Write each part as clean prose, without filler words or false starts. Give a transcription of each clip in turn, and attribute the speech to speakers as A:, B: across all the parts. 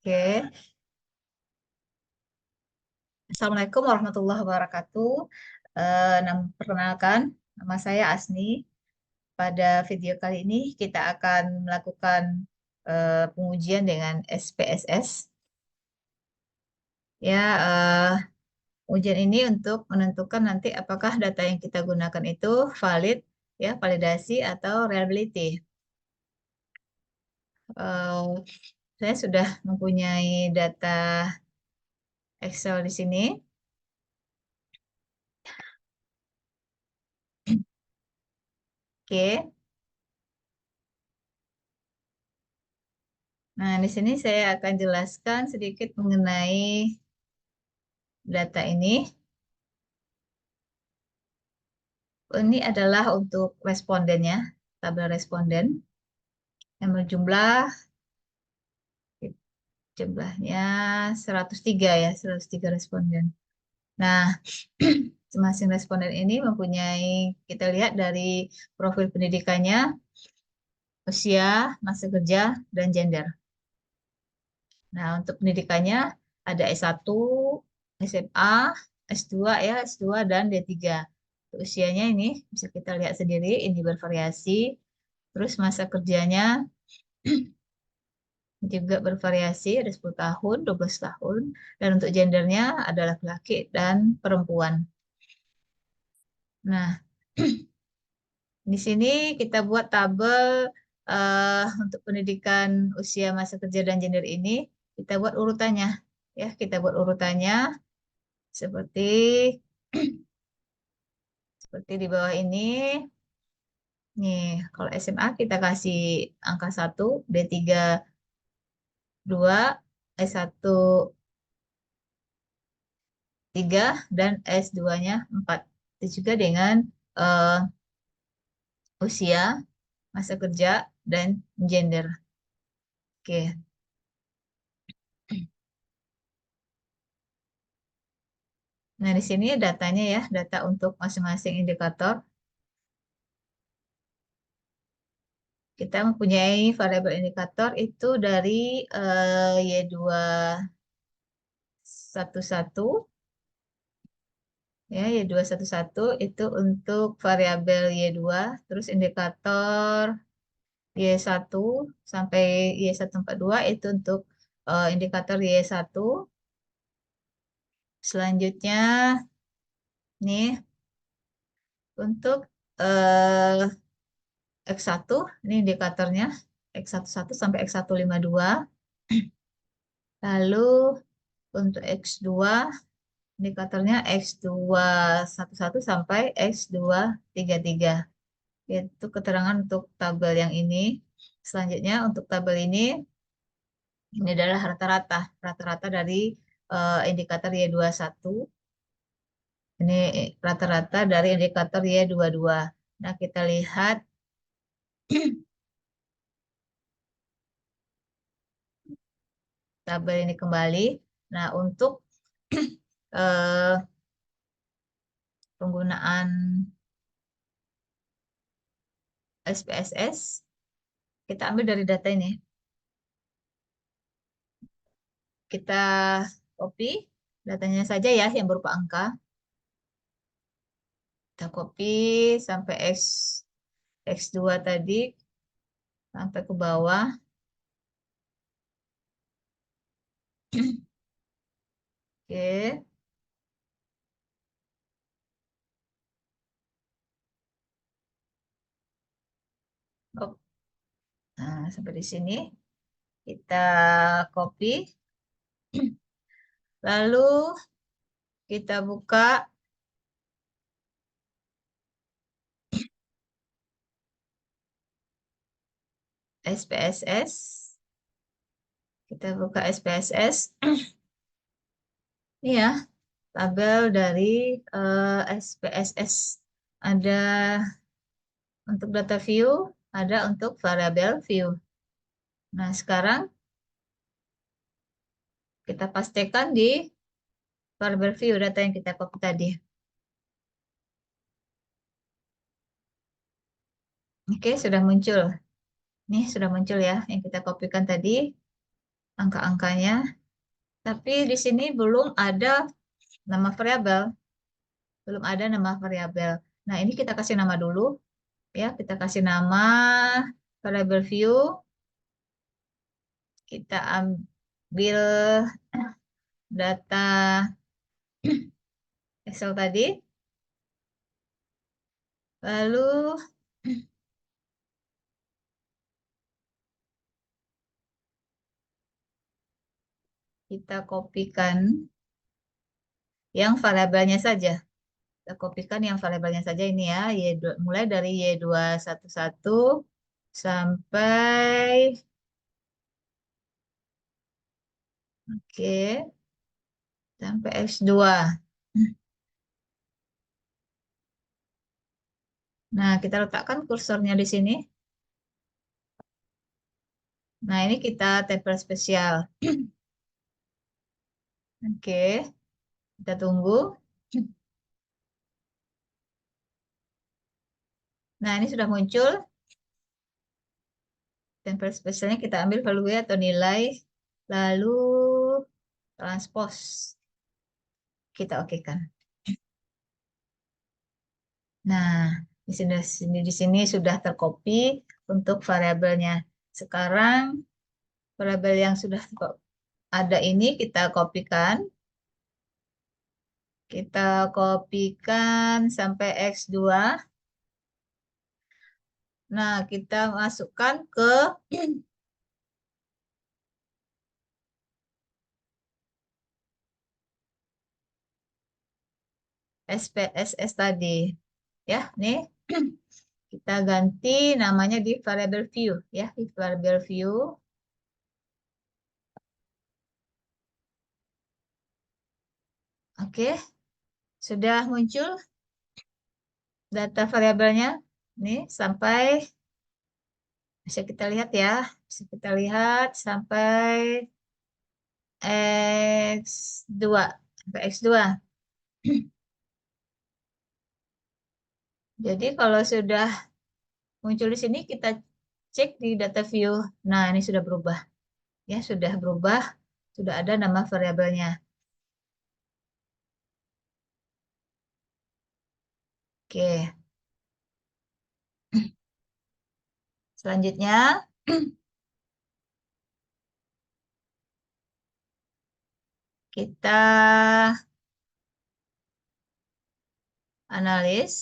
A: Oke, Assalamualaikum warahmatullahi wabarakatuh. Perkenalkan, nama saya Asni. Pada video kali ini kita akan melakukan pengujian dengan SPSS. Ya, ujian ini untuk menentukan nanti apakah data yang kita gunakan itu valid, ya, validasi atau reliability. Eh, saya sudah mempunyai data Excel di sini. Oke. Nah, di sini saya akan jelaskan sedikit mengenai data ini. Ini adalah untuk respondennya, tabel responden yang berjumlah jumlahnya 103 ya, 103 responden. Nah, masing-masing responden ini mempunyai, kita lihat dari profil pendidikannya, usia, masa kerja, dan gender. Nah, untuk pendidikannya ada S1, SMA, S2 ya, S2 dan D3. Usianya ini bisa kita lihat sendiri, ini bervariasi. Terus masa kerjanya juga bervariasi, ada 10 tahun, 12 tahun. Dan untuk gendernya ada laki-laki dan perempuan. Nah, di sini kita buat tabel untuk pendidikan usia masa kerja dan gender ini. Kita buat urutannya. Ya, kita buat urutannya seperti seperti di bawah ini. Nih, kalau SMA kita kasih angka 1, D3 2, S1 3, dan S2-nya 4. Itu juga dengan eh, usia, masa kerja, dan gender. Oke. Nah, di sini datanya ya, data untuk masing-masing indikator. Kita mempunyai variabel indikator itu dari Y211 ya, Y211 itu untuk variabel Y2, terus indikator Y1 sampai Y142 itu untuk indikator Y1. Selanjutnya nih untuk eh, X1 ini indikatornya X11 sampai X152. Lalu untuk X2 indikatornya X211 sampai X233. Itu keterangan untuk tabel yang ini. Selanjutnya untuk tabel ini adalah rata-rata dari indikator Y21. Ini rata-rata dari indikator Y22. Nah, kita lihat tabel ini kembali. Nah, untuk eh, penggunaan SPSS, kita ambil dari data ini. Kita copy datanya saja ya, yang berupa angka. Kita copy sampai X2 tadi, sampai ke bawah. Oke. Oh, nah, sampai di sini. Kita copy. Lalu kita buka SPSS. Kita buka SPSS. Ini ya, tabel dari SPSS. Ada untuk data view, ada untuk variabel view. Nah, sekarang kita pastikan di variabel view data yang kita copy tadi. Oke, sudah muncul. Nih, sudah muncul ya yang kita kopikan tadi. angka-angkanya. Tapi di sini belum ada nama variabel. Belum ada nama variabel. Nah, ini kita kasih nama dulu. Ya, kita kasih nama variabel view. Kita ambil data Excel tadi. Lalu kita kopikan yang variabelnya saja. Kita kopikan yang variabelnya saja ini ya, mulai dari Y211 sampai oke, sampai X2. Nah, kita letakkan kursornya di sini. Nah, ini kita tempel spesial. Oke, kita tunggu. Nah, ini sudah muncul. Tempel spesialnya kita ambil value atau nilai. Lalu transpose. Kita okekan. Nah, di sini sudah tercopy untuk variabelnya. Sekarang variabel yang sudah ada ini kita kopikan. Kita kopikan sampai X2. Nah, kita masukkan ke SPSS tadi. Ya, nih. Kita ganti namanya di variable view. Ya, di variable view. Oke, sudah muncul data variabelnya. Nih, sampai bisa kita lihat ya. Bisa kita lihat sampai X2. Sampai X2. Jadi kalau sudah muncul di sini, kita cek di data view. Nah, ini sudah berubah. Ya, sudah berubah. Sudah ada nama variabelnya. Oke. Selanjutnya, kita analis.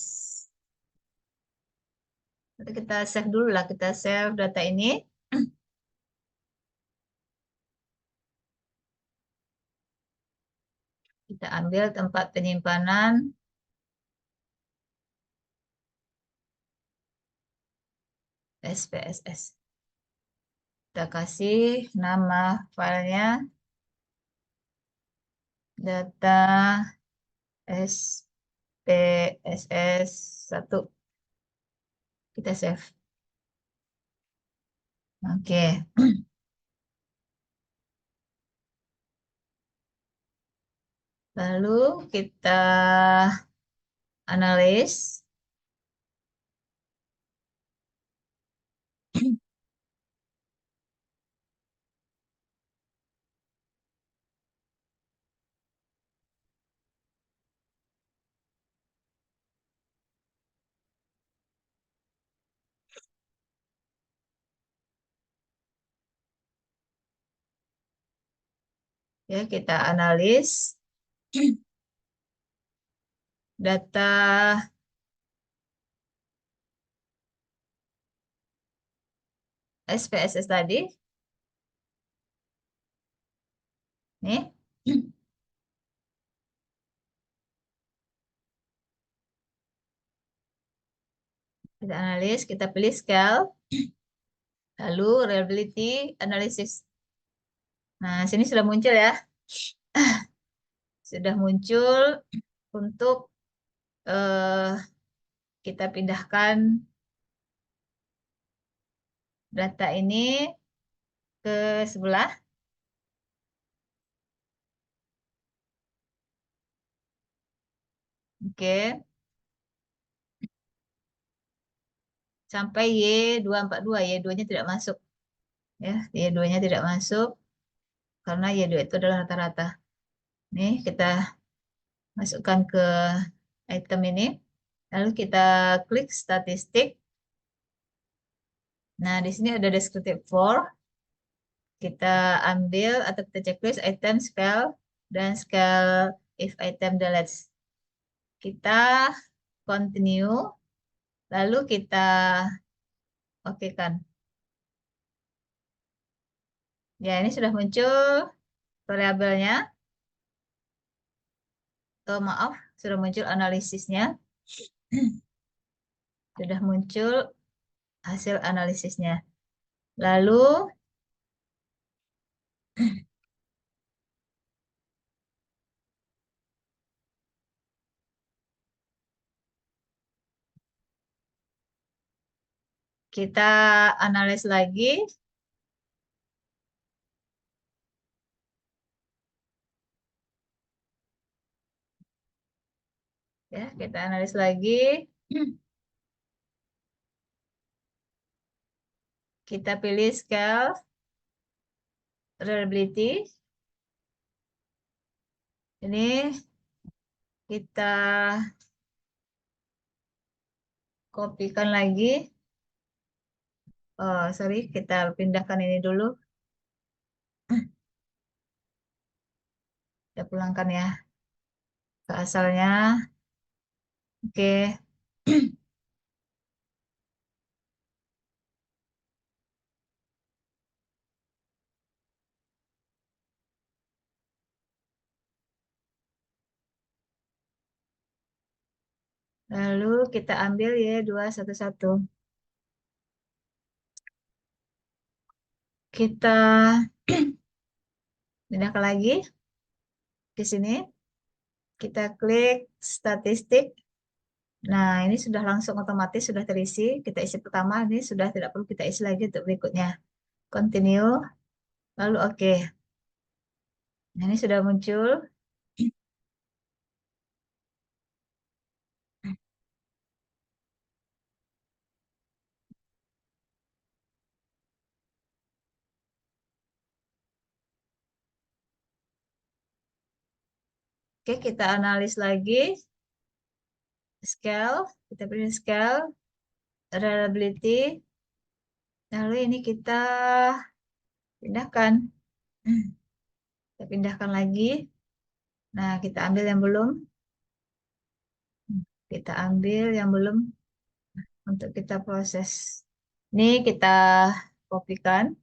A: Nanti kita save dulu lah. Kita save data ini. Kita ambil tempat penyimpanan SPSS. Kita kasih nama filenya data SPSS1. Kita save. Oke. Lalu kita analis. Ya, kita analis data SPSS tadi. Nih. Kita analis, kita pilih scale. Lalu reliability analysis. Nah, sini sudah muncul ya. Sudah muncul untuk eh, kita pindahkan data ini ke sebelah. Oke. Sampai Y242. Y2-nya tidak masuk. Ya, Y2-nya tidak masuk. karena Y2 itu adalah rata-rata. Nih, kita masukkan ke item ini. Lalu kita klik statistik. Nah, di sini ada descriptive for. Kita ambil atau kita checklist item scale dan scale if item deletes. Kita continue, lalu kita oke kan. Ya, ini sudah muncul variabelnya. Oh, maaf, sudah muncul analisisnya. Sudah muncul hasil analisisnya. Lalu kita analis lagi. Ya, kita analis lagi. Kita pilih scale reliability. Ini kita kopikan lagi. Oh, sorry, kita pindahkan ini dulu. Kita pulangkan ya ke asalnya. Oke. Lalu kita ambil Y211. Kita pindahkan lagi ke sini. Kita klik statistik. Nah, ini sudah langsung otomatis sudah terisi. Kita isi pertama, ini sudah tidak perlu kita isi lagi untuk berikutnya. Continue, lalu oke. Nah, ini sudah muncul. Oke, kita analis lagi. Scale, kita pilih scale, reliability. Lalu ini kita pindahkan. Kita pindahkan lagi. Nah, kita ambil yang belum. Kita ambil yang belum untuk kita proses. Ini kita kopikan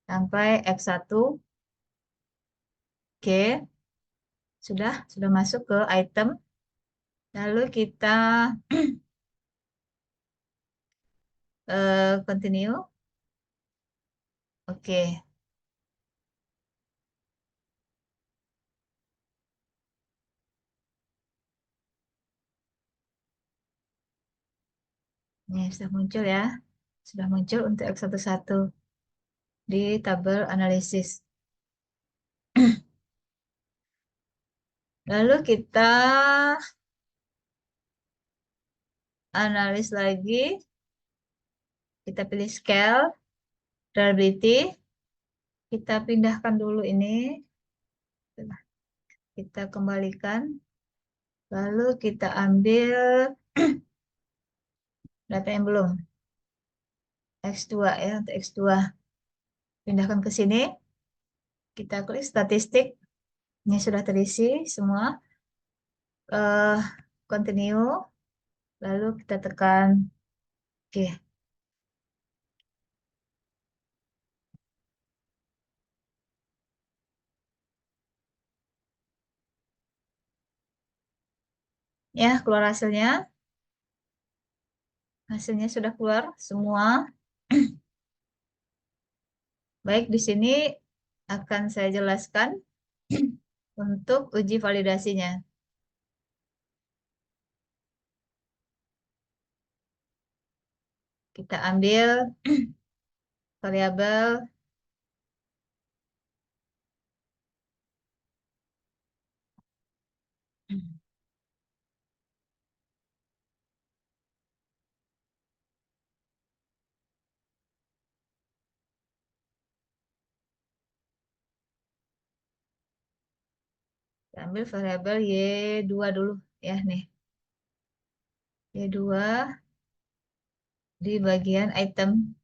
A: sampai X1. Oke, sudah masuk ke item. Lalu kita continue. Oke, ini sudah muncul ya. Sudah muncul untuk X11 di tabel analisis. Lalu kita analis lagi. Kita pilih scale, reliability. Kita pindahkan dulu ini. Kita kembalikan. Lalu kita ambil data yang belum. X2 ya, untuk X2. Pindahkan ke sini. Kita klik statistik. Ini sudah terisi semua. eh Continue. Lalu kita tekan oke. Ya, keluar hasilnya. Hasilnya sudah keluar semua. Baik, di sini akan saya jelaskan untuk uji validasinya. Kita ambil variabel ambil variabel Y2 dulu ya nih. Y2 di bagian item.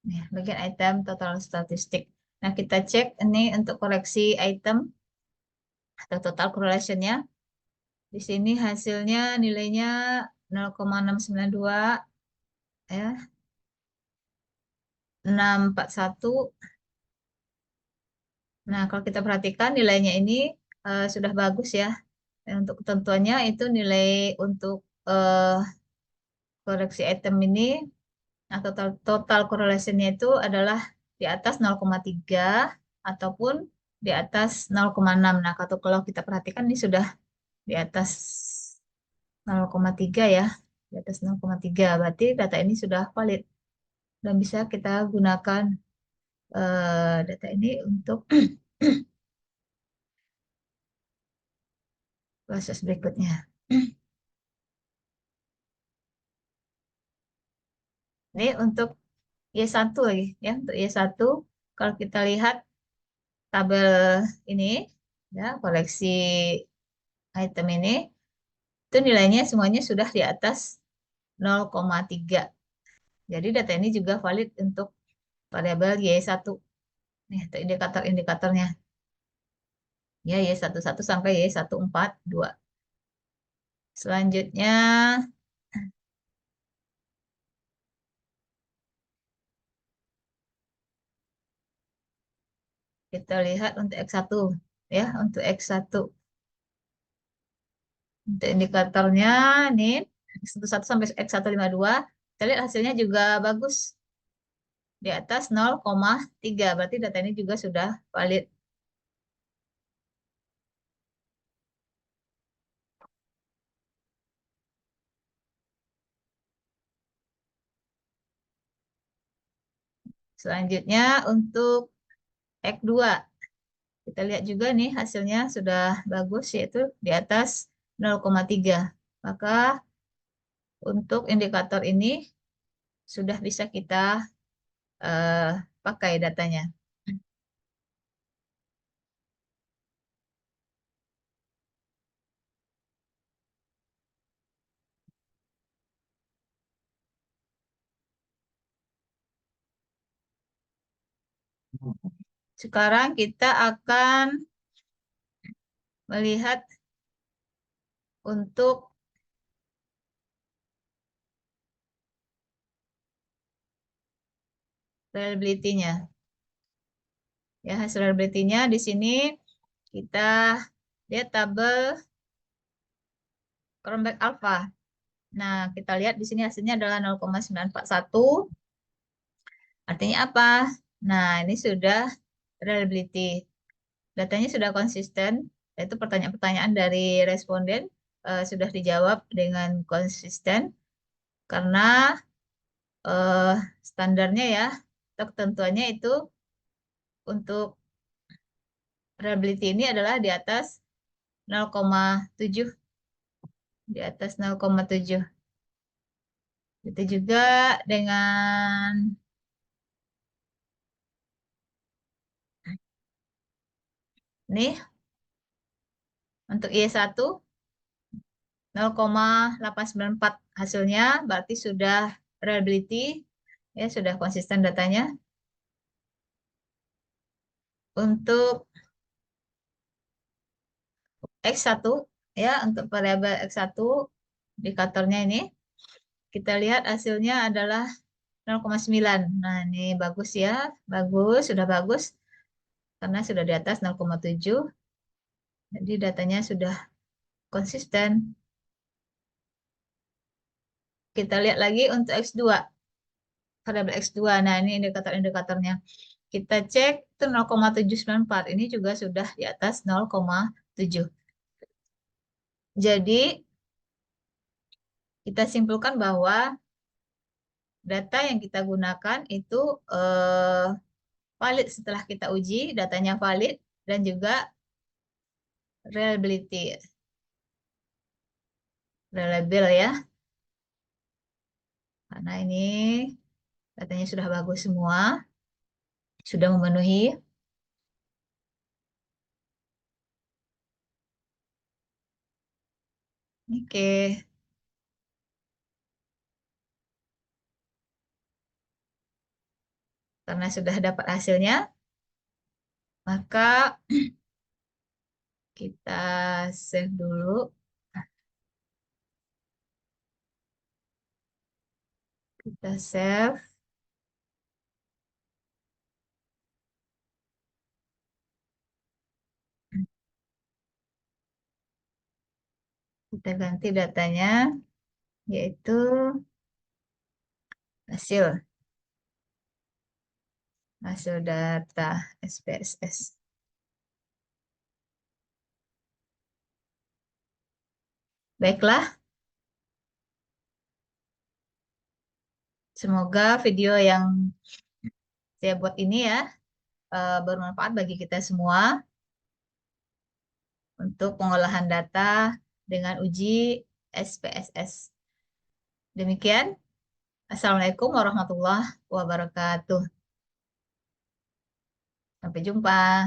A: Nih, bagian item total statistik. Nah, kita cek ini untuk koreksi item atau total correlationnya. Di sini hasilnya nilainya 0,692 ya, 641. Nah, kalau kita perhatikan nilainya ini sudah bagus ya. Dan untuk ketentuannya itu nilai untuk eh, koreksi item ini, nah total correlation-nya itu adalah di atas 0,3 ataupun di atas 0,6. Nah, kalau kita perhatikan ini sudah di atas 0,3 ya. Di atas 0,3 berarti data ini sudah valid dan bisa kita gunakan data ini untuk proses berikutnya. Ini untuk Y1 lagi ya. Untuk Y1 kalau kita lihat tabel ini ya, koleksi item ini itu nilainya semuanya sudah di atas 0,3. Jadi data ini juga valid untuk variabel Y1. Nih, untuk indikator-indikatornya. Ya, Y11 sampai Y142. Selanjutnya kita lihat untuk X1 ya, untuk X1. Untuk indikatornya ini X11 sampai X152, kita lihat hasilnya juga bagus di atas 0,3. Berarti data ini juga sudah valid. Selanjutnya untuk X2. Kita lihat juga nih hasilnya sudah bagus yaitu di atas 0,3. Maka untuk indikator ini sudah bisa kita eh, pakai datanya. Sekarang kita akan melihat untuk reliability-nya. Ya, hasil reliability-nya di sini kita lihat tabel Cronbach alpha. Nah, kita lihat di sini hasilnya adalah 0,941. Artinya apa? Nah, ini sudah reliability. Datanya sudah konsisten, yaitu pertanyaan-pertanyaan dari responden sudah dijawab dengan konsisten karena eh, standarnya ya, atau ketentuannya itu untuk reliability ini adalah di atas 0,7, di atas 0,7. Itu juga dengan nih untuk Y1 0,894 hasilnya berarti sudah reliability ya, sudah konsisten datanya. Untuk X1 ya, untuk variabel X1 indikatornya ini kita lihat hasilnya adalah 0,9. Nah, ini bagus ya. Bagus, sudah bagus karena sudah di atas 0,7. Jadi datanya sudah konsisten. Kita lihat lagi untuk X2, variabel X2. Nah, ini indikator-indikatornya. Kita cek itu 0,794. Ini juga sudah di atas 0,7. Jadi, kita simpulkan bahwa data yang kita gunakan itu valid setelah kita uji, datanya valid dan juga reliability, reliable ya. Karena ini datanya sudah bagus semua, sudah memenuhi Oke, karena sudah dapat hasilnya, maka kita save dulu. Kita save. Kita ganti datanya, yaitu hasil hasil data SPSS. Baiklah, semoga video yang saya buat ini ya bermanfaat bagi kita semua untuk pengolahan data dengan uji SPSS. Demikian, Assalamualaikum warahmatullahi wabarakatuh. Sampai jumpa.